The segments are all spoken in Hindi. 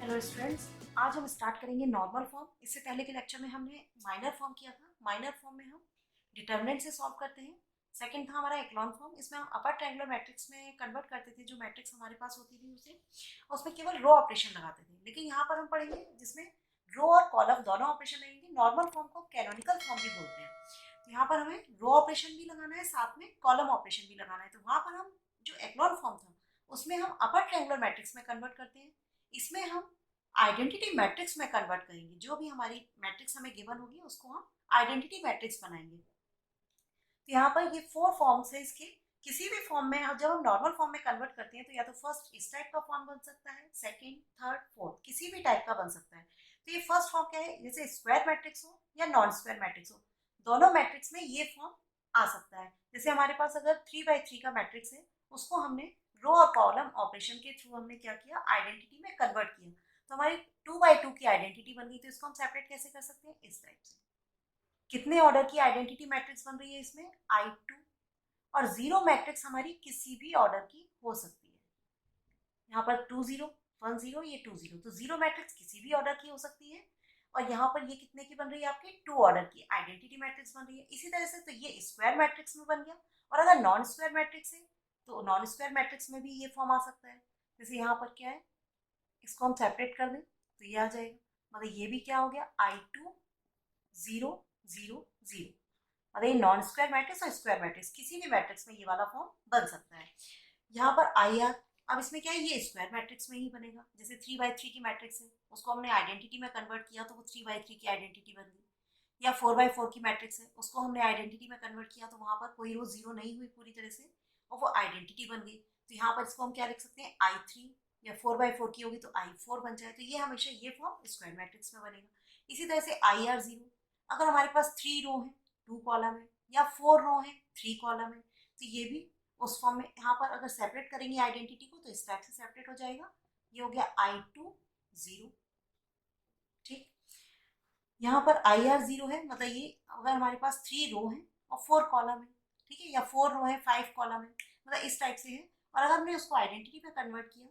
हेलो स्टूडेंट्स, आज हम स्टार्ट करेंगे नॉर्मल फॉर्म। इससे पहले के लेक्चर में हमने माइनर फॉर्म किया था। माइनर फॉर्म में हम डिटर्मिनेंट से सॉल्व करते हैं। सेकंड था हमारा एक्लॉन फॉर्म। इसमें हम अपर ट्रायंगुलर मैट्रिक्स में कन्वर्ट करते थे, जो मैट्रिक्स हमारे पास होती थी उसे, और उसमें केवल रो ऑपरेशन लगाते थे। लेकिन यहाँ पर हम पढ़ेंगे जिसमें रो और कॉलम दोनों ऑपरेशन लगेंगे। नॉर्मल फॉर्म को कैनोनिकल फॉर्म भी बोलते हैं। तो यहाँ पर हमें रो ऑपरेशन भी लगाना है, साथ में कॉलम ऑपरेशन भी लगाना है। तो वहाँ पर हम जो एक्लॉन फॉर्म था उसमें हम अपर ट्रायंगुलर मैट्रिक्स में कन्वर्ट करते हैं। इसमें हम आइडेंटिटी मैट्रिक्स में कन्वर्ट करेंगे। जो भी हमारी मैट्रिक्स हमें गिवन होगी उसको हम आइडेंटिटी मैट्रिक्स बनाएंगे। तो यहाँ पर ये 4 फॉर्म्स है इसके। किसी भी फॉर्म में जब हम नॉर्मल फॉर्म में कन्वर्ट करते हैं तो या तो फर्स्ट इस टाइप का फॉर्म बन सकता है, सेकंड, थर्ड, फोर्थ, किसी भी टाइप का बन सकता है। तो ये फर्स्ट फॉर्म क्या है, जैसे स्क्वायर मैट्रिक्स हो या नॉन स्क्वायर मैट्रिक्स हो, दोनों मैट्रिक्स में ये फॉर्म आ सकता है। जैसे हमारे पास अगर 3x3 का मैट्रिक्स है, उसको हमने रो और कॉलम ऑपरेशन के थ्रू हमने क्या किया, आइडेंटिटी में कन्वर्ट किया। तो हमारी 2x2 की आइडेंटिटी बन गई। तो इसको हम सेपरेट कैसे कर सकते हैं, इस टाइप से। कितने ऑर्डर की आइडेंटिटी मैट्रिक्स बन रही है इसमें, I2। और जीरो मैट्रिक्स हमारी किसी भी ऑर्डर की हो सकती है। यहाँ पर 2 0 1 0, ये 2 0, तो जीरो मैट्रिक्स किसी भी ऑर्डर की हो सकती है। और यहाँ पर ये कितने की बन रही है, आपकी 2 ऑर्डर की आइडेंटिटी मैट्रिक्स बन रही है। इसी तरह से तो ये स्क्वायर मैट्रिक्स में बन गया। और अगर नॉन स्क्वायर मैट्रिक्स है तो नॉन स्क्वायर मैट्रिक्स में भी ये फॉर्म आ सकता है। जैसे यहाँ पर क्या है, इसको हम सेपरेट कर दें तो ये आ जाएगा। मतलब ये भी क्या हो गया, I2 0 0 0। मतलब ये नॉन स्क्वायर मैट्रिक्स और स्क्वायर मैट्रिक्स किसी भी मैट्रिक्स में ये वाला फॉर्म बन सकता है। यहाँ पर IR, अब इसमें क्या है, ये स्क्वायर मैट्रिक्स में ही बनेगा। जैसे 3x3 की मैट्रिक्स है, उसको हमने आइडेंटिटी में कन्वर्ट किया तो वो 3x3 की आइडेंटिटी बन गई। या 4x4 की मैट्रिक्स है, उसको हमने आइडेंटिटी में कन्वर्ट किया तो वहां पर कोई रो जीरो नहीं हुई पूरी तरह से, और वो आइडेंटिटी बन गई। तो यहाँ पर इसको हम क्या लिख सकते हैं, I3। या 4x4 की होगी तो I4 बन जाए। तो ये हमेशा ये फॉर्म स्क्वायर मैट्रिक्स में बनेगा। इसी तरह से IR0, अगर हमारे पास 3 रो है 2 कॉलम है, या 4 रो है 3 कॉलम है, तो ये भी उस फॉर्म में। यहाँ पर अगर सेपरेट करेंगे आइडेंटिटी को तो इस टाइप से सेपरेट हो जाएगा। ये हो गया I2 0। ठीक, यहाँ पर IR0 है, मतलब ये अगर हमारे पास 3 रो है और 4 कॉलम है, ठीक है, या 4 रो है 5 कॉलम है, मतलब इस टाइप से है। और अगर हमने उसको आइडेंटिटी में कन्वर्ट किया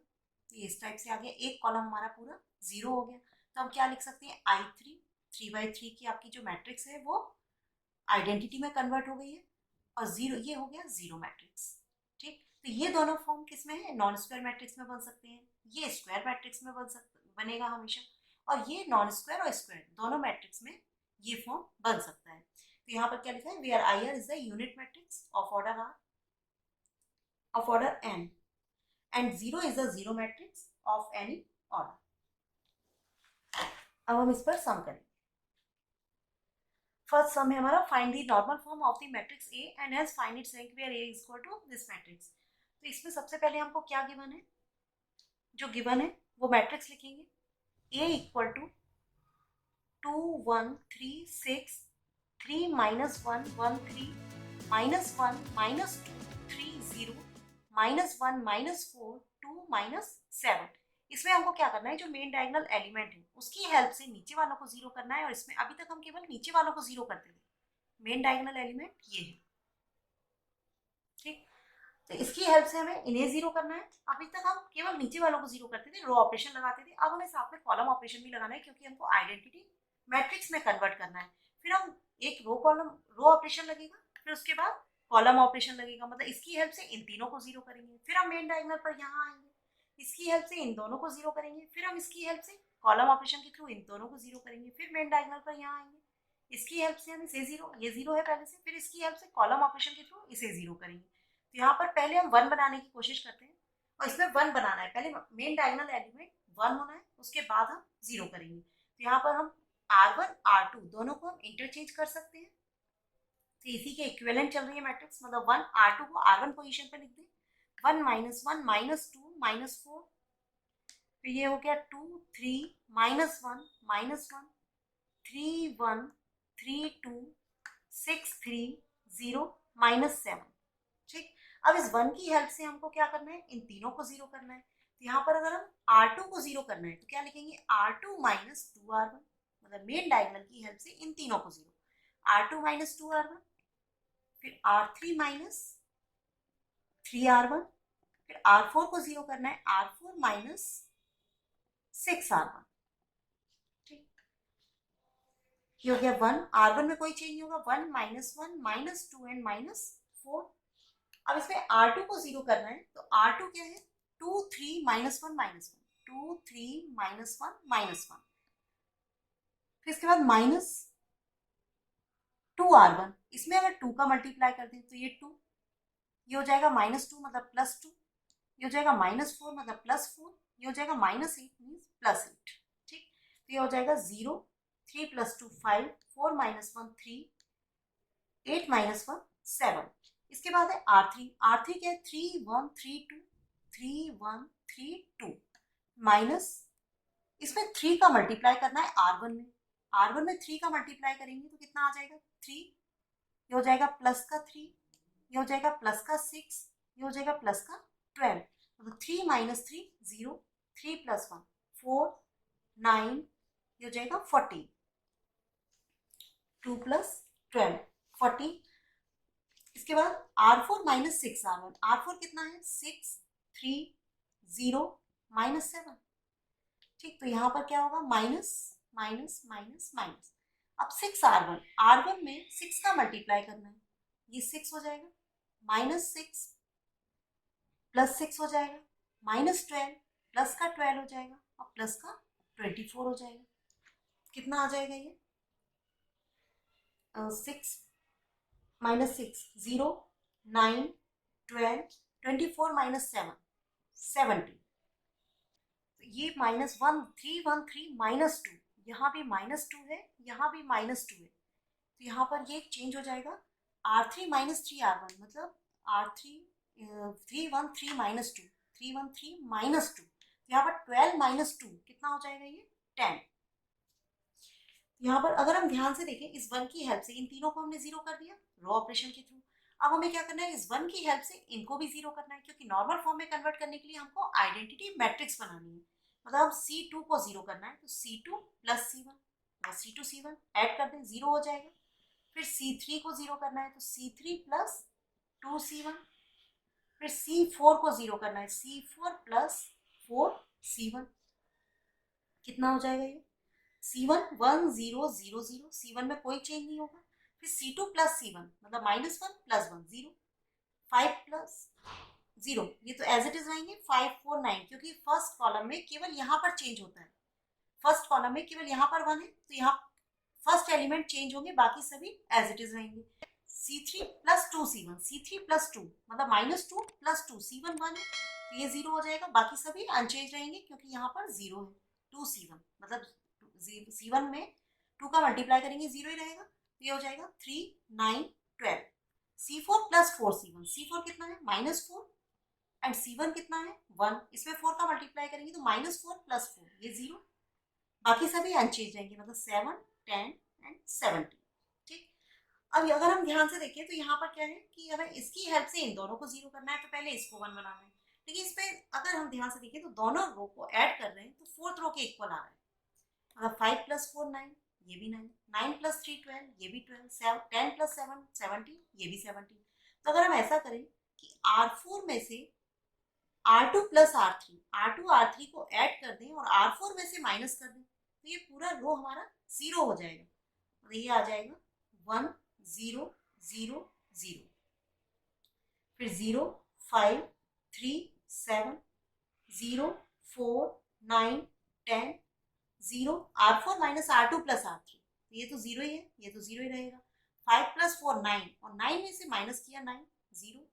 तो ये इस टाइप से आ गया, एक कॉलम हमारा पूरा जीरो हो गया। तो हम क्या लिख सकते हैं, I3 3x3 की आपकी जो मैट्रिक्स है वो आइडेंटिटी में कन्वर्ट हो गई है, और जीरो ये हो गया जीरो मैट्रिक्स। ठीक, तो ये दोनों फॉर्म किस में है, नॉन स्क्वायर मैट्रिक्स में बन सकते हैं। ये स्क्वायर मैट्रिक्स में बनेगा हमेशा। और ये नॉन स्क्वायर और स्क्वायर दोनों मैट्रिक्स में ये फॉर्म बन सकता है। तो यहाँ पर क्या लिखा है, where IR is the unit matrix of order R, of order N, and zero is the zero matrix of any order. अब हम इस पर सम करेंगे। फर्स्ट सम है हमारा, find the normal form of the matrix A and hence find its rank where A is equal to this matrix. तो इसमें सबसे पहले हमको क्या गिवन है, जो गिवन है वो मैट्रिक्स लिखेंगे। A equal to 2 1 3 6 3 -1 1 3 -1 -2 3 0 -1 -4 2 -7। इसमें हमको क्या करना है, जो मेन डायगोनल एलिमेंट है उसकी हेल्प से नीचे वालों को जीरो करना है। और इसमें अभी तक हम केवल नीचे वालों को जीरो करते थे। मेन डायगोनल एलिमेंट ये है। ठीक, तो इसकी हेल्प से हमें इन्हें जीरो करना है। अभी तक हम केवल नीचे वालों को जीरो करते थे, रो ऑपरेशन लगाते थे। अब हमें साथ में कॉलम ऑपरेशन भी लगाना है, क्योंकि हमको आइडेंटिटी मैट्रिक्स में कन्वर्ट करना है। फिर हम एक रो ऑपरेशन लगेगा, फिर उसके बाद कॉलम ऑपरेशन लगेगा। मतलब इसकी हेल्प से इन तीनों को जीरो करेंगे। फिर हम मेन डायगोनल पर यहाँ आएंगे, इसकी हेल्प से इन दोनों को जीरो करेंगे। फिर हम इसकी हेल्प से कॉलम ऑपरेशन के थ्रू इन दोनों को जीरो करेंगे। फिर मेन डायगोनल पर यहाँ आएंगे, इसकी हेल्प से हम इसे जीरो, ये जीरो है पहले से, फिर इसकी हेल्प से कॉलम ऑपरेशन के थ्रू इसे जीरो करेंगे। तो यहाँ पर पहले हम 1 बनाने की कोशिश करते हैं, और इसमें 1 बनाना है। पहले मेन डायगोनल एलिमेंट 1 होना है, उसके बाद हम जीरो करेंगे। तो यहाँ पर हम R1 R2 दोनों को हम इंटरचेंज कर सकते हैं। तो इसी के इक्विवेलेंट चल रही है मैट्रिक्स, मतलब 1 R2 को R1 पोजीशन पे लिख दें। 1 -1 -2 -4, तो ये हो गया 2 3 -1 -1 3 1 3 2 6 3 0 -7। ठीक, अब इस 1 की हेल्प से हमको क्या करना है, इन तीनों को जीरो करना है। तो यहाँ पर अगर हम R2 को जीरो करना है तो क्या लिखेंगे, R2 -2 R1। मतलब मेन डायगोनल की हेल्प से इन तीनों को जीरो, R2 -2 R1, फिर R3 -3 R1, फिर R4 को जीरो करना है, R4 6R1। ठीक, ये हो गया 1। R1 में कोई चेंज नहीं होगा, 1 -1 -2 एंड -4। अब इसमें R2 को जीरो करना है, तो R2 क्या है, 2 3 -1 -1, 2 3 -1 -1। फिर इसके बाद -2R1, इसमें अगर 2 का मल्टीप्लाई कर दें तो ये 2, ये हो जाएगा -2 मतलब +2, ये हो जाएगा -4 मतलब +4, ये हो जाएगा -8 मीन्स +8। ठीक, तो ये हो जाएगा 0, 3 + 2 5, 4 - 1 3, 8 - 1 7। इसके बाद है R3, R3 क्या है, 3 1 3 2, 3 1 3 2 माइनस, इसमें 3 का मल्टीप्लाई करना है R1 में, R1 में 3 का मल्टीप्लाई करेंगे तो कितना आ जाएगा 3, ये हो जाएगा प्लस का 3, ये हो जाएगा प्लस का 6, ये हो जाएगा प्लस का 12, तो 3 - 3 0, 3 + 1 4 9, ये हो जाएगा 40, 2 + 12 40। इसके बाद R4 - 6R1, R4 कितना है 6 3 0 -7। ठीक, तो यहाँ पर क्या होगा माइनस माइनस माइनस माइनस। अब 6R1, R1 में 6 का मल्टीप्लाई करना है, ये 6 हो जाएगा, -6 + 6 हो जाएगा, -12 प्लस का 12 हो जाएगा और प्लस का 24 हो जाएगा। कितना आ जाएगा ये 6 -6 0 9 12 24 -7 70। ये -1 3 1 3 -2, यहाँ भी -2 है, यहाँ भी -2 है, तो यहाँ पर ये चेंज हो जाएगा R3 - 3R1 मतलब R3 3 1 3 -2 3 1 3 -2, यहाँ पर 12 - 2 कितना हो जाएगा ये 10। यहाँ पर अगर हम ध्यान से देखें, इस 1 की हेल्प से इन तीनों को हमने जीरो कर दिया रो ऑपरेशन के थ्रू। अब हमें क्या करना है, इस 1 की हेल्प से इनको भी जीरो करना है, क्योंकि नॉर्मल फॉर्म में कन्वर्ट करने के लिए हमको आइडेंटिटी मैट्रिक्स बनानी है, मतलब C2 को जीरो करना है, तो C2 + C1 और C2 C1 ऐड कर दें, जीरो हो जाएगा। फिर C3 को जीरो करना है, तो C3 + 2C1, फिर C4 को जीरो करना है, C4 + 4C1, कितना हो जाएगा ये C1 1 0 0 0, C1 में कोई चेंज नहीं होगा। फिर C2 + C1 मतलब -1 + 1 0, 5 + 0, ये तो एज इट इज रहेंगे 5 4 9, क्योंकि फर्स्ट कॉलम में केवल यहाँ पर चेंज होता है, फर्स्ट कॉलम में केवल यहाँ पर 1 है, तो यहाँ फर्स्ट एलिमेंट चेंज होंगे, बाकी सभी एज इट इज रहेंगे। C3 + 2C1, C3 + 2 मतलब -2 + 2, C1 1 है, तो ये 0 हो जाएगा, बाकी सभी अनचेंज रहेंगे क्योंकि यहाँ पर 0 है। 2C1 मतलब C1 में 2 का मल्टीप्लाई करेंगे 0 ही रहेगा, तो ये हो जाएगा 3 9 12। C4 + 4C1, C4 कितना है -4 एंड C1 कितना है 1, इसमें 4 का मल्टीप्लाई करेंगे तो -4 + 4 ये 0, बाकी सभी अनचेंज रहेंगे, मतलब 7 10 एंड 70। ठीक, अब अगर हम ध्यान से देखें तो यहाँ पर क्या है कि हमें इसकी हेल्प से इन दोनों को जीरो करना है, तो पहले इसको 1 बनाना है, लेकिन इस पे अगर हम ध्यान से देखें तो दोनों रो को ऐड कर रहे हैं तो फोर्थ रो के इक्वल आ रहा है, मतलब 5 + 4 9, ये भी 9, 9 + 3 12, ये भी 12, 10 + 7 70, ये भी 70। तो अगर हम ऐसा करें कि R4 में से R2 + R3, R2 R3 को ऐड कर दें और R4 में से माइनस कर दें, तो ये पूरा रो हमारा 0 हो जाएगा, और ये आ जाएगा 1 0 0 0, फिर 0 5 3 7 0 4 9 10 0, R4 - R2 + R3, ये तो 0 ही है, ये तो 0 ही रहेगा। 5 + 4 9, और 9 में से माइनस किया 9 0,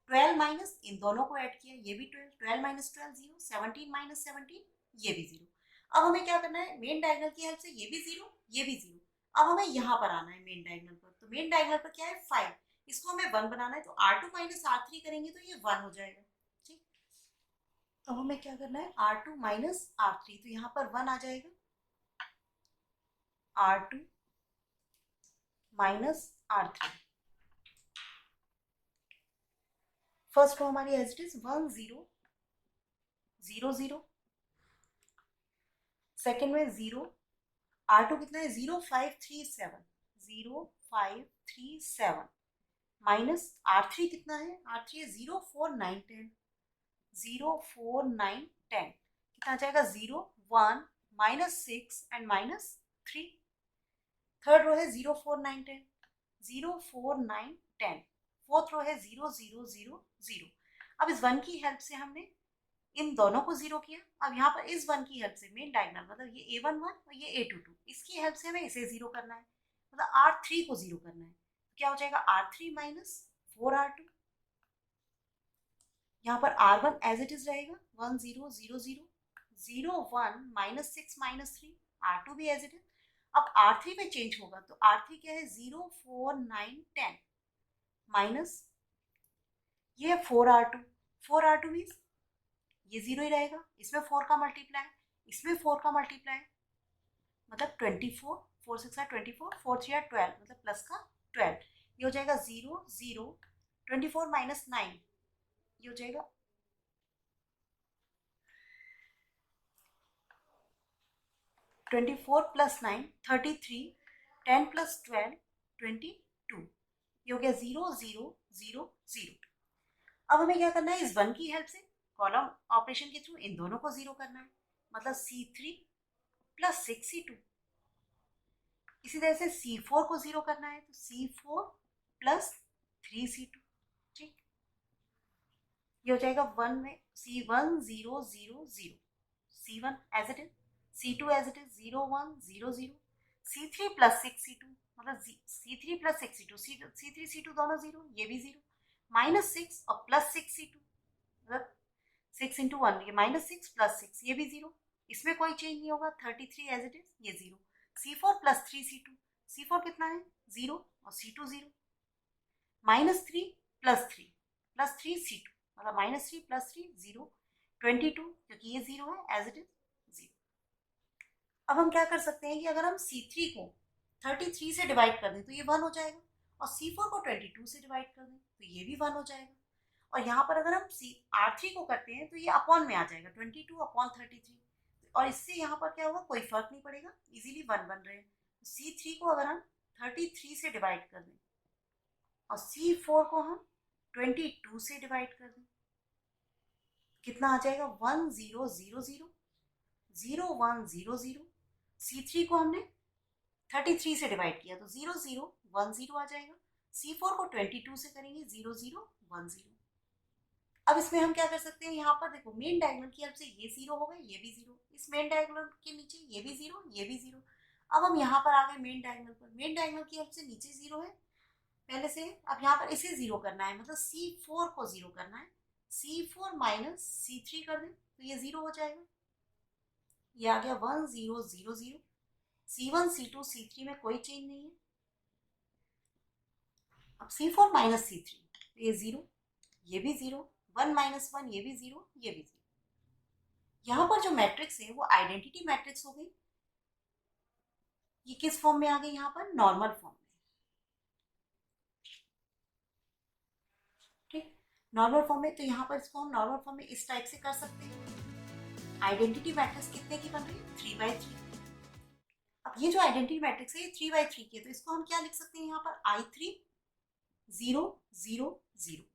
12 माइनस इन दोनों को ऐड किया, ये भी 12, 12 - 12 0, 17 - 17 ये भी 0। अब हमें क्या करना है, मेन डायगोनल की हेल्प से ये भी 0 ये भी 0। अब हमें यहाँ पर आना है मेन डायगोनल पर, तो मेन डायगोनल पर क्या है 5, इसको हमें 1 बनाना है, तो R2 - R3 करेंगे तो ये 1 हो जाएगा। ठीक, तो हमें क्या करना है R2 - R3, तो यहाँ पर 1 आ जाएगा, R2 - R3, फर्स्ट रो हमारी एज इट इज 1 0 0 0, सेकेंड में 0, R2 कितना है 0 5 3 7, 0 5 3 7 माइनस R3 कितना है, R3 है 0 4 9 10, 0 4 9 10, कितना आ जाएगा 0 1 -6 एंड -3। थर्ड रो है 0 4 9 10, 0 4 9 10। फोर्थ रो है 0 0 0 0। अब इस 1 की हेल्प से हमने इन दोनों को जीरो किया। अब यहाँ पर इस 1 की हेल्प से मेन डायगोनल मतलब ये A11 और ये A22, इसकी हेल्प से हमें इसे जीरो करना है, मतलब R3 को जीरो करना है। क्या हो जाएगा R3 माइनस 4R2। यहाँ पर R1 एज इट इज रहेगा 1 0 0 0 0 1 -6 -3, R2 भी एज इट इज। अब R3 में चेंज होगा तो R3 क्या है 0 4 9 10 माइनस ये है 4R2। 4R2 मीन्स ये जीरो ही रहेगा, इसमें 4 का मल्टीप्लाई, इसमें 4 का मल्टीप्लाई, मतलब 24, 4 6 24, 4 3 12, मतलब प्लस का 12। ये हो जाएगा 0 0 24 माइनस 9, ये हो जाएगा 24 प्लस 9 33, 10 प्लस 12 22, ये हो गया 0 0 0 0। अब हमें क्या करना है, इस 1 की हेल्प से कॉलम ऑपरेशन के थ्रू इन दोनों को जीरो करना है, मतलब C3 प्लस 6C2। इसी तरह से C4 को जीरो करना है तो C4 प्लस 3C2। ठीक, ये हो जाएगा 1 में C1 0 0 0, C1 as it is, C2 as it is 0 1 0 0, C3 plus 6C2, मतलब C3 plus 6C2, C3 C2 दोनों जीरो, ये भी जीरो, -6 और प्लस 6C2, मतलब 6 इंटू 1, ये -6 प्लस 6, ये भी जीरो, इसमें कोई चेंज नहीं होगा, 33 एज इट इज, ये zero. C4 plus 3C2, C4 कितना है 0 और C2 0, -3 प्लस 3 प्लस 3C2, मतलब -3 प्लस 3 0, 22, क्योंकि ये जीरो है एज इट इज जीरो। अब हम क्या कर सकते हैं कि अगर हम C3 को 33 से डिवाइड कर दें तो ये 1 हो जाएगा, और C4 को 22 से डिवाइड कर दें तो ये भी 1 हो जाएगा, और यहाँ पर अगर हम R3 को करते हैं तो ये अपॉन में आ जाएगा 22 अपॉन 33, और इससे यहाँ पर क्या होगा, कोई फर्क नहीं पड़ेगा, इजीली 1 बन रहे हैं। तो C3 को अगर हम 33 से डिवाइड कर दें और C4 को हम 22 से डिवाइड कर दें, कितना आ जाएगा 1 0 0 0 0 1 0 0। C3 को हमने 33 से डिवाइड किया तो 0 0 1 0 आ जाएगा। C4 को 22 से करेंगे 0 0 1 0। अब इसमें हम क्या कर सकते हैं, यहाँ पर देखो मेन डायगोनल की हेल्प से ये जीरो हो गए, ये भी जीरो, इस मेन डायगोनल के नीचे ये भी जीरो, ये भी जीरो। अब हम यहाँ पर आ गए मेन डायगोनल पर, मेन डायगोनल की हेल्प से नीचे जीरो है पहले से, अब यहाँ पर इसे जीरो करना है, मतलब C4 को जीरो करना है, C4 माइनस C3 कर दें तो ये जीरो हो जाएगा, ये आ गया 1 0 0 0। C1 C2 C3 में कोई चेंज नहीं है। अब C4 माइनस C3 ये जीरो, ये भी जीरो, 1 माइनस 1 ये भी जीरो, ये भी जीरो। यहाँ पर जो मैट्रिक्स है वो आइडेंटिटी मैट्रिक्स हो गई, ये किस फॉर्म में आ गई, यहाँ पर नॉर्मल फॉर्म में। ठीक, नॉर्मल फॉर्म में, तो यहाँ पर इसको हम नॉर्मल फॉर्म में इस टाइप से कर सकते हैं। आइडेंटिटी मैट्रिक्स कितने की बन रही है 3/3। अब ये जो आइडेंटिटी मैट्रिक्स है ये 3/3 की है, तो इसको हम क्या लिख सकते हैं, यहाँ पर I3 0 0 0।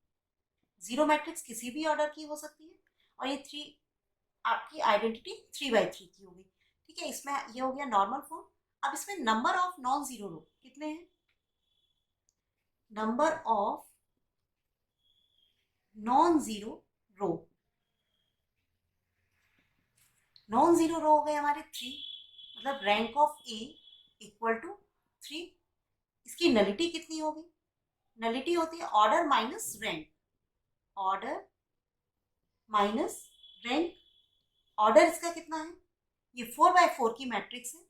जीरो मैट्रिक्स किसी भी ऑर्डर की हो सकती है, और ये 3 आपकी आइडेंटिटी 3/3 की होगी। ठीक है, इसमें ये हो गया नॉर्मल फॉर्म। अब इसमें number of non zero row कितने हैं, number of non zero row, non zero row हो गए हमारे 3, मतलब rank of A equal to 3। इसकी नलिटी कितनी होगी, नलिटी होती है order minus rank, order minus rank. Order इसका कितना है, ये 4/4 की मैट्रिक्स है,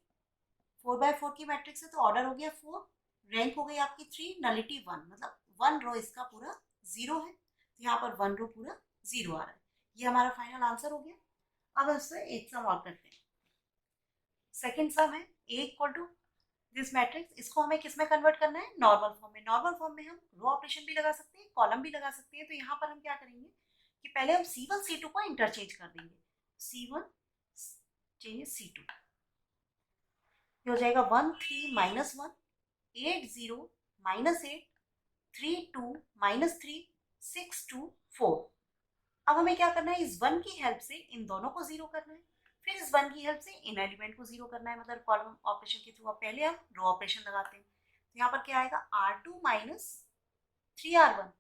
4/4 की मैट्रिक्स है तो ऑर्डर हो गया 4, रैंक हो गई आपकी 3, नलिटी 1, मतलब 1 रो इसका पूरा जीरो है, तो यहाँ पर 1 रो पूरा जीरो आ रहा है। ये हमारा फाइनल आंसर हो गया। अब इससे एक सम और करते हैं। सेकेंड सम है ए इक्वल टू दिस मैट्रिक्स, इसको हमें किस में कन्वर्ट करना है, नॉर्मल फॉर्म में। नॉर्मल फॉर्म में हम रो ऑपरेशन भी लगा सकते हैं, कॉलम भी लगा सकते हैं, तो यहाँ पर हम क्या करेंगे कि पहले हम C1 C2 को इंटरचेंज कर देंगे, C1 चेंजेस C2, ये हो जाएगा 1 3 माइनस 1 8 0 माइनस 8 3 2 माइनस 3 6 2 4। अब हमें क्या करना है, इस 1 की हेल्प से इन दोनों को जीरो करना है, फिर इस 1 की हेल्प से इन एलिमेंट को जीरो करना है, मतलब कॉलम ऑपरेशन के थ्रू। अब पहले हम रो ऑपरेशन लगाते हैं, तो यहाँ पर क्या आएगा R2 माइनस 3R1।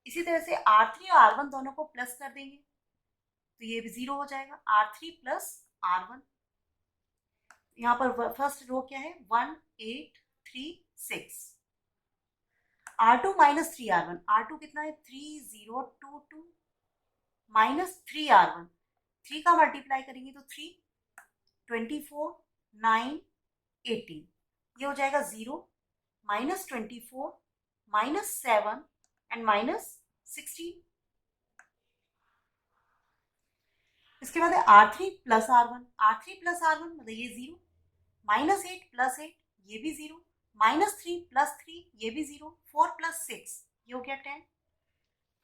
इसी तरह से R3 और R1 दोनों को प्लस कर देंगे तो ये भी जीरो हो जाएगा, R3 प्लस R1। यहाँ पर फर्स्ट रो क्या है, 1 8 3 6। R2 माइनस 3R1, R2 कितना है 3022 माइनस 3R1, 3 का मल्टीप्लाई करेंगे तो 3 24 9 18, ये हो जाएगा 0 माइनस 24 माइनस 7 एंड माइनस 16। इसके बाद है R3 plus R1, R3 plus R1 मतलब ये 0, माइनस 8 प्लस 8 ये भी 0, माइनस 3 प्लस 3 ये भी 0, 4 प्लस 6 ये हो गया 10।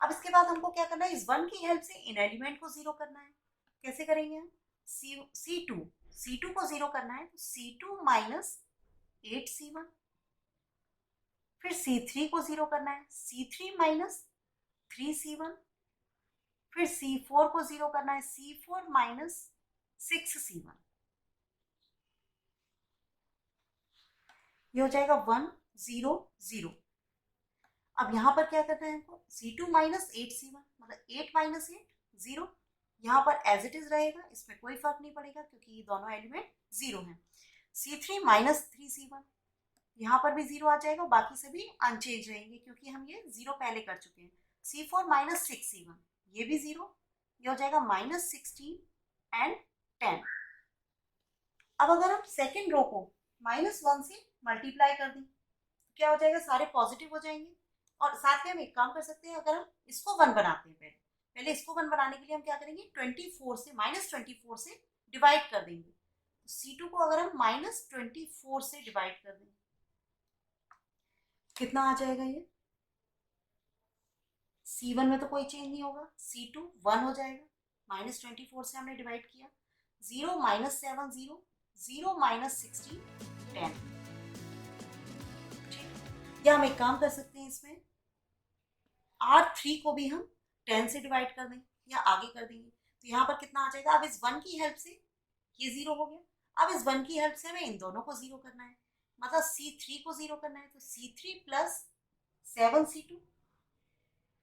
अब इसके बाद हमको क्या करना है, इस 1 की हेल्प से इन एलिमेंट को जीरो करना है। कैसे करेंगे हम, C2 को जीरो करना है तो C2 माइनस 8C1। फिर C3 को जीरो करना है, C3 माइनस 3C1। फिर C4 को जीरो करना है, C4 माइनस 6C1। ये हो जाएगा 1 0 0। अब यहाँ पर क्या करना है हमको, C2 माइनस 8C1 मतलब 8 माइनस 8 0। यहाँ पर एज इट इज रहेगा, इसमें कोई फर्क नहीं पड़ेगा क्योंकि ये दोनों एलिमेंट जीरो हैं। C3 माइनस 3C1, यहाँ पर भी जीरो आ जाएगा, बाकी सभी अनचेंज रहेंगे क्योंकि हम ये जीरो पहले कर चुके हैं। C4 माइनस 6C1 ये भी जीरो, ये हो जाएगा माइनस 16 एंड 10। अब अगर हम सेकेंड रो को -1 से मल्टीप्लाई कर दें तो क्या हो जाएगा, सारे पॉजिटिव हो जाएंगे। और साथ में हम एक काम कर सकते हैं, अगर हम इसको 1 बनाते हैं, पहले पहले इसको 1 बनाने के लिए हम क्या करेंगे, 24 से -24 से डिवाइड कर देंगे। तो C2 को अगर हम -24 से डिवाइड कर दें कितना आ जाएगा, ये C1 में तो कोई चेंज नहीं होगा, C2 1 हो जाएगा, -24 से हमने डिवाइड किया, 0 माइनस 7 0, 0 माइनस 16 10। या हम एक काम कर सकते हैं, इसमें R3 को भी हम 10 से डिवाइड कर दें या आगे कर देंगे तो यहाँ पर कितना आ जाएगा। अब इस 1 की हेल्प से ये 0 हो गया, अब इस 1 की हेल्प से हमें इन दोनों को 0 करना है, मतलब C3 को 0 करना है। तो C3 plus 7C2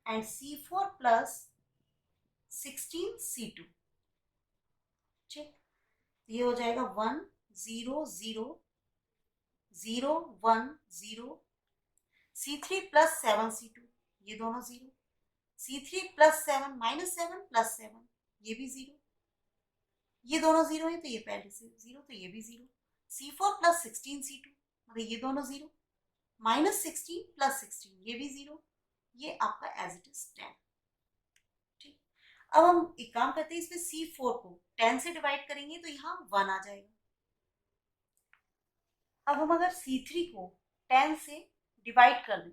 and C4 plus 16C2। ठीक, ये हो जाएगा 1 0 0 0 1 0। C3 प्लस 7C2 ये दोनों 0, C3 प्लस 7 माइनस 7 प्लस 7 ये भी 0, ये दोनों 0 है तो ये पहले से 0 तो ये भी 0। C4 प्लस 16C2 मतलब ये दोनों 0, माइनस 16 प्लस 16 ये भी 0, ये आपका एज इट इज 10। ठीक, अब हम एक काम करते हैं, इसमें C4 को 10 से डिवाइड करेंगे तो यहाँ 1 आ जाएगा। अब हम अगर C3 को 10 से डिवाइड कर दें,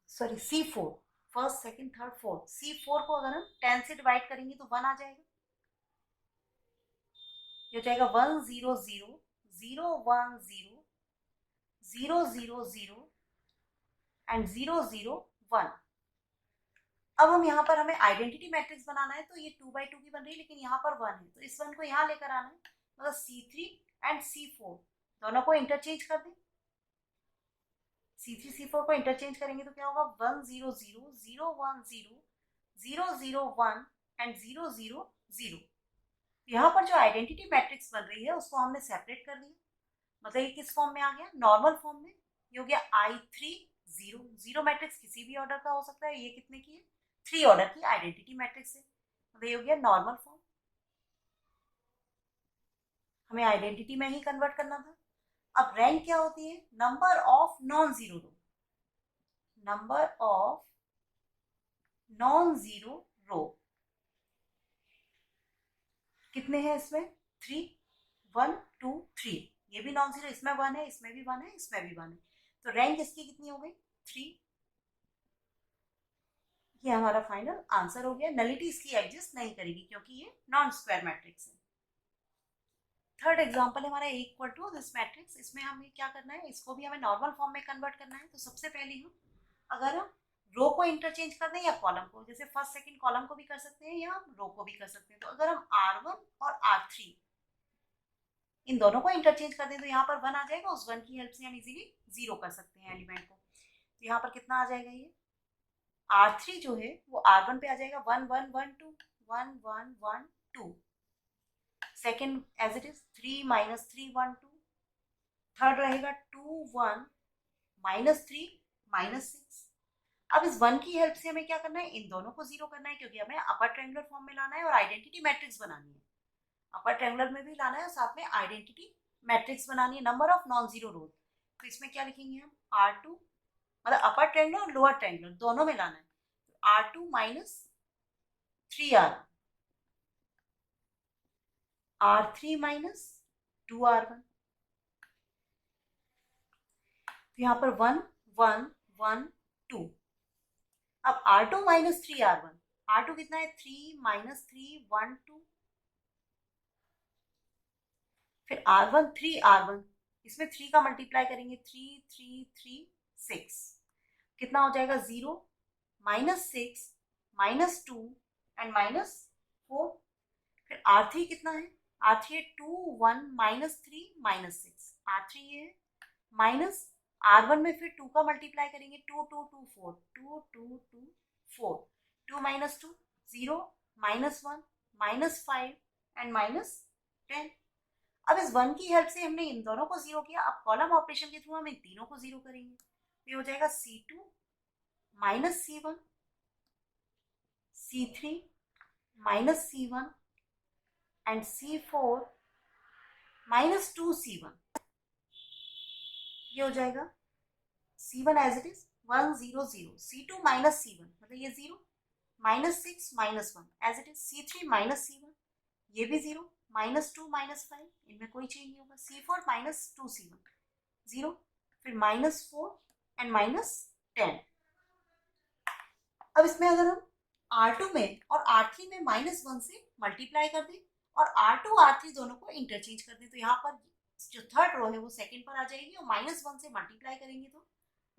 sorry C4 first second third fourth, C4 को अगर हम 10 से डिवाइड करेंगे तो 1 आ जाएगा, ये हो जाएगा 1 0 0 0 1 0 0 0 0 एंड 0 0 1। अब हम यहाँ पर हमें आइडेंटिटी मैट्रिक्स बनाना है, तो ये 2 by 2 की बन रही है लेकिन यहाँ पर 1 है तो इस 1 को यहाँ लेकर आना है, मतलब C3 एंड C4 दोनों को इंटरचेंज कर दें। C3 C4 को इंटरचेंज करेंगे तो क्या होगा, 1 0 0 0 1 0 0 0 1 एंड 0 0 0। यहाँ पर जो आइडेंटिटी मैट्रिक्स बन रही है उसको हमने सेपरेट कर दिया, मतलब ये किस फॉर्म में आ गया, नॉर्मल फॉर्म में। ये हो गया I3 0, जीरो मैट्रिक्स किसी भी ऑर्डर का हो सकता है, ये कितने की है 3 ऑर्डर की आइडेंटिटी मैट्रिक्स है, मतलब ये हो गया नॉर्मल फॉर्म। हमें आइडेंटिटी में ही कन्वर्ट करना था। अब रैंक क्या होती है, number of non zero row, number of non zero row कितने हैं इसमें, 3 1 2 3, ये भी नॉन जीरो, इसमें 1 है इसमें भी 1 है इसमें भी 1 है, तो रैंक इसकी कितनी हो गई 3। ये हमारा फाइनल आंसर हो गया। नलिटी इसकी एग्जिस्ट नहीं करेगी क्योंकि ये नॉन स्क्वायर मैट्रिक्स है। थर्ड एग्जांपल हमारा इक्वल टू दिस मैट्रिक्स, इसमें हमें क्या करना है, इसको भी हमें नॉर्मल फॉर्म में कन्वर्ट करना है। तो सबसे पहले हम अगर हम रो को इंटरचेंज कर दें या कॉलम को, जैसे फर्स्ट सेकंड कॉलम को भी कर सकते हैं या हम रो को भी कर सकते हैं। तो अगर हम R1 और R3 इन दोनों को इंटरचेंज कर दें तो यहाँ पर 1 आ जाएगा, उस 1 की हेल्प से हम इजीली 0 कर सकते हैं एलिमेंट को। तो यहाँ पर कितना आ जाएगा, ये R3 जो है वो R1 पे आ जाएगा 1 1 1 2 1 1 1 2। Second as it is 3 -3 1 2। Third रहेगा 2 1 -3 -6। अब इस 1 की हेल्प से हमें क्या करना है, इन दोनों को 0 करना है, क्योंकि हमें अपर ट्रायंगुलर फॉर्म में लाना है और आइडेंटिटी मैट्रिक्स बनानी है। अपर ट्रायंगुलर में भी लाना है और साथ में आइडेंटिटी मैट्रिक्स बनानी है, नंबर ऑफ नॉन जीरो रोज। तो इसमें क्या लिखेंगे हम, R2 मतलब अपर ट्रायंगुलर और लोअर ट्रायंगुलर दोनों में लाना है। तो R2 -3R1, R3 -2R1। तो यहाँ पर 1 1 1 2। अब R2 -3R1, R2 कितना है 3 -3 1 2। फिर R1 3R1, इसमें 3 का मल्टीप्लाई करेंगे 3 3 3 6, कितना हो जाएगा 0 -6 -2 एंड -4। फिर R3 कितना है, R3 है 2 1 -3 -6, R3 ये है माइनस R1 में फिर 2 का मल्टीप्लाई करेंगे 2 2 2 4 2 2 2 4, 2 -2 0 -1 -5 एंड -10। अब इस 1 की हेल्प से हमने इन दोनों को 0 किया, अब कॉलम ऑपरेशन के थ्रू हम इन तीनों को 0 करेंगे। ये हो जाएगा C2 -C1 C3 -C1 and C4 -2C1। ये हो जाएगा C1 as it is 1 0 0, C2 -C1 मतलब ये 0 -6 -1 as it is, C3 -C1 ये भी 0 -2 -5 इनमें कोई चेंज नहीं होगा, C4 -2C1 0, फिर -4 एंड -10। अब इसमें अगर हम R2 में और R3 में -1 से मल्टीप्लाई कर दें और R2 R3 दोनों को इंटरचेंज कर दें, तो यहाँ पर जो थर्ड रो है वो सेकंड पर आ जाएगी और -1 से मल्टीप्लाई करेंगे तो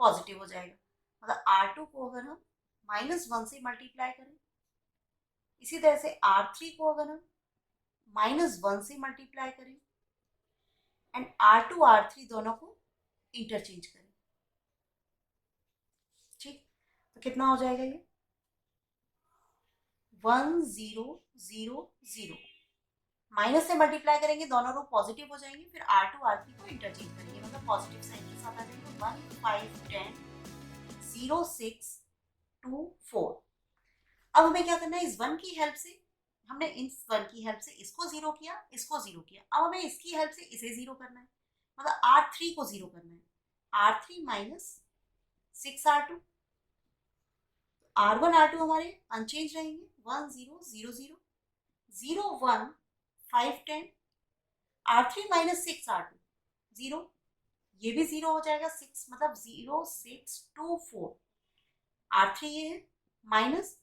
पॉजिटिव हो जाएगा। मतलब R2 को अगर हम -1 से मल्टीप्लाई करें, इसी तरह से R3 को अगर हम -1 से मल्टीप्लाई करें एंड R2 R3 दोनों को इंटरचेंज करें, ठीक, तो कितना हो जाएगा ये 1 0 0 0। माइनस से मल्टीप्लाई करेंगे दोनों रो पॉजिटिव हो जाएंगे, फिर R2 R3 को इंटरचेंज करेंगे मतलब पॉजिटिव साइन के साथ आ जाएंगे 1 5 10 0 6 2 4। अब हमें क्या करना है, इस 1 की हेल्प से हमने इस 1 की हेल्प से इसको 0 किया, इसको 0 किया, अब हमें इसकी हेल्प से इसे 0 करना है, मतलब R3 को 0 करना है। R3 -6 R2, R1 R2 हमारे अनचेंज रहेंगे 1 0 0 0 0 1 5 10। R3 -6 R2 0, ये भी 0 हो जाएगा 6 मतलब 0 6 2 4। R3 ये है माइनस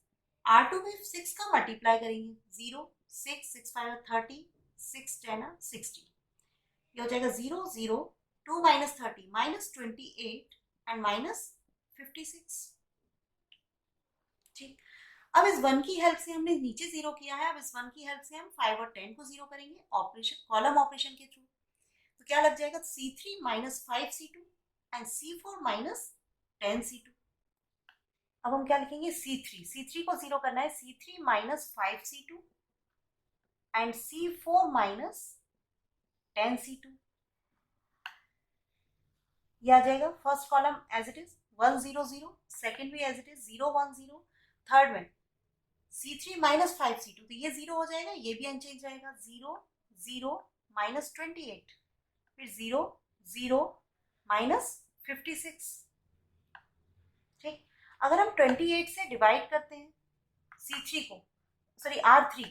R2 में 6 का मल्टीप्लाई करेंगे 0 6 6 5 30 6 10 60, ये हो जाएगा 0 0 2 -30 -28 एंड -56। ठीक, अब इस 1 की हेल्प से हमने नीचे 0 किया है, अब इस 1 की हेल्प से हम 5 और 10 को 0 करेंगे ऑपरेशन कॉलम ऑपरेशन के थ्रू। तो क्या लग जाएगा C3 -5 C2 and C4 -10 C2। अब हम क्या लिखेंगे C3 को 0 करना है, C3 -5 C2 and C4 -10 C2। ये आ जाएगा first column as it is 1 0 0, second भी एज इट इज 0 1 0, थर्ड में C3 -5 C2, तो ये 0 हो जाएगा, ये भी अनचेंज रहेगा 0 0 -28, फिर 0 0 -56। ठीक, अगर हम 28 से डिवाइड करते हैं C3 को, सॉरी R3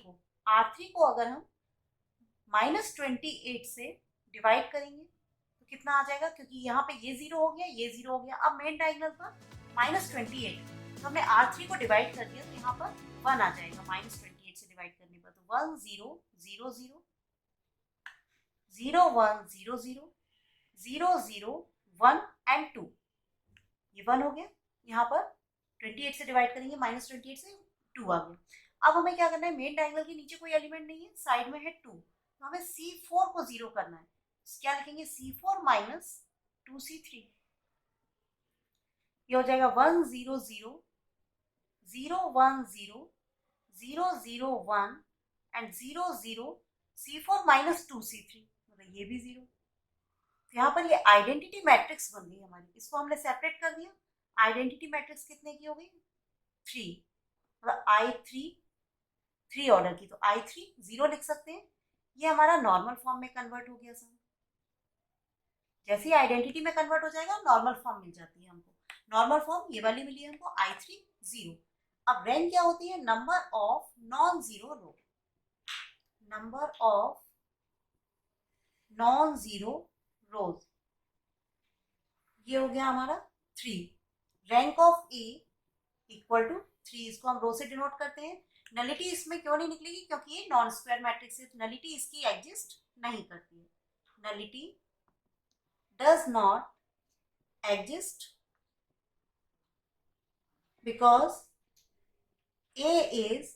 को अगर हम -28 से डिवाइड करेंगे तो कितना आ जाएगा, क्योंकि यहाँ पे ये 0 हो गया, ये 0 हो गया, अब मेन डायगोनल पर -28, तो हमने R3 को डिवाइड कर दिया तो यहाँ पर 1 आ जाएगा -28 से डिवाइड करने पर, तो 1 0 0 0 0 1 0 0 0 0 1 एंड 2, ये 1 हो गया, यहाँ पर 28 से डिवाइड करेंगे, -28 से 2 आ गया। अब हमें क्या करना है, मेन डायगोनल के नीचे कोई एलिमेंट नहीं है, साइड में है 2, तो हमें C4 को 0 करना है। क्या लिखेंगे, C4 माइनस 2C3। ये हो जाएगा 1 0 0 0 1 0 0 0 1 एंड 0 0 C4 माइनस 2C3, मतलब ये भी 0। यहाँ पर ये आइडेंटिटी मैट्रिक्स बन गई हमारी, इसको हमने सेपरेट कर दिया। आइडेंटिटी मैट्रिक्स कितने की हो गई, 3, मतलब I3 ऑर्डर की, तो I3 0 लिख सकते हैं। ये हमारा नॉर्मल फॉर्म में कन्वर्ट हो गया सब। जैसे ही आइडेंटिटी में कन्वर्ट हो जाएगा नॉर्मल फॉर्म मिल जाती है हमको। नॉर्मल फॉर्म ये वाली मिली है हमको, I3 0। अब रैंक क्या होती है, number of non zero row, number of non zero rows. ये हो गया हमारा 3। Rank of A equal to 3, इसको हम रो से डिनोट करते हैं। नलिटी इसमें क्यों नहीं निकलेगी, क्योंकि ये नॉन स्क्वायर मैट्रिक्स है, नलिटी इसकी एग्जिस्ट नहीं करती है। Nullity does not exist because A is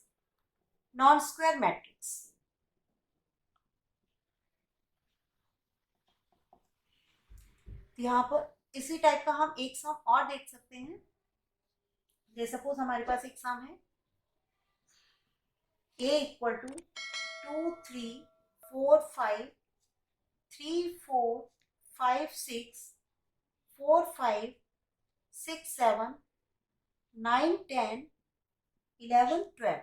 non-square matrix। तो यहाँ पर इसी टाइप का हम एक सम और देख सकते हैं। जैसे सपोज हमारे पास एक सम है A इक्वल टू 2 3 4 5 3 4 5 6 4 5 6 7 9 10 11 12।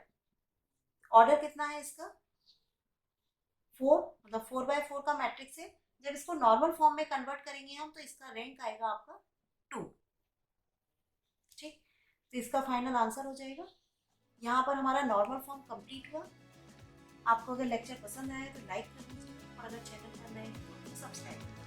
ऑर्डर कितना है इसका, 4, मतलब 4x4 का मैट्रिक्स है। जब इसको नॉर्मल फॉर्म में कन्वर्ट करेंगे हम तो इसका रैंक आएगा आपका 2। ठीक, तो इसका फाइनल आंसर हो जाएगा। यहाँ पर हमारा नॉर्मल फॉर्म कंप्लीट हुआ। आपको अगर लेक्चर पसंद आया तो लाइक कर दीजिए, और अगर चैनल पर नए हैं तो सब्सक्राइब।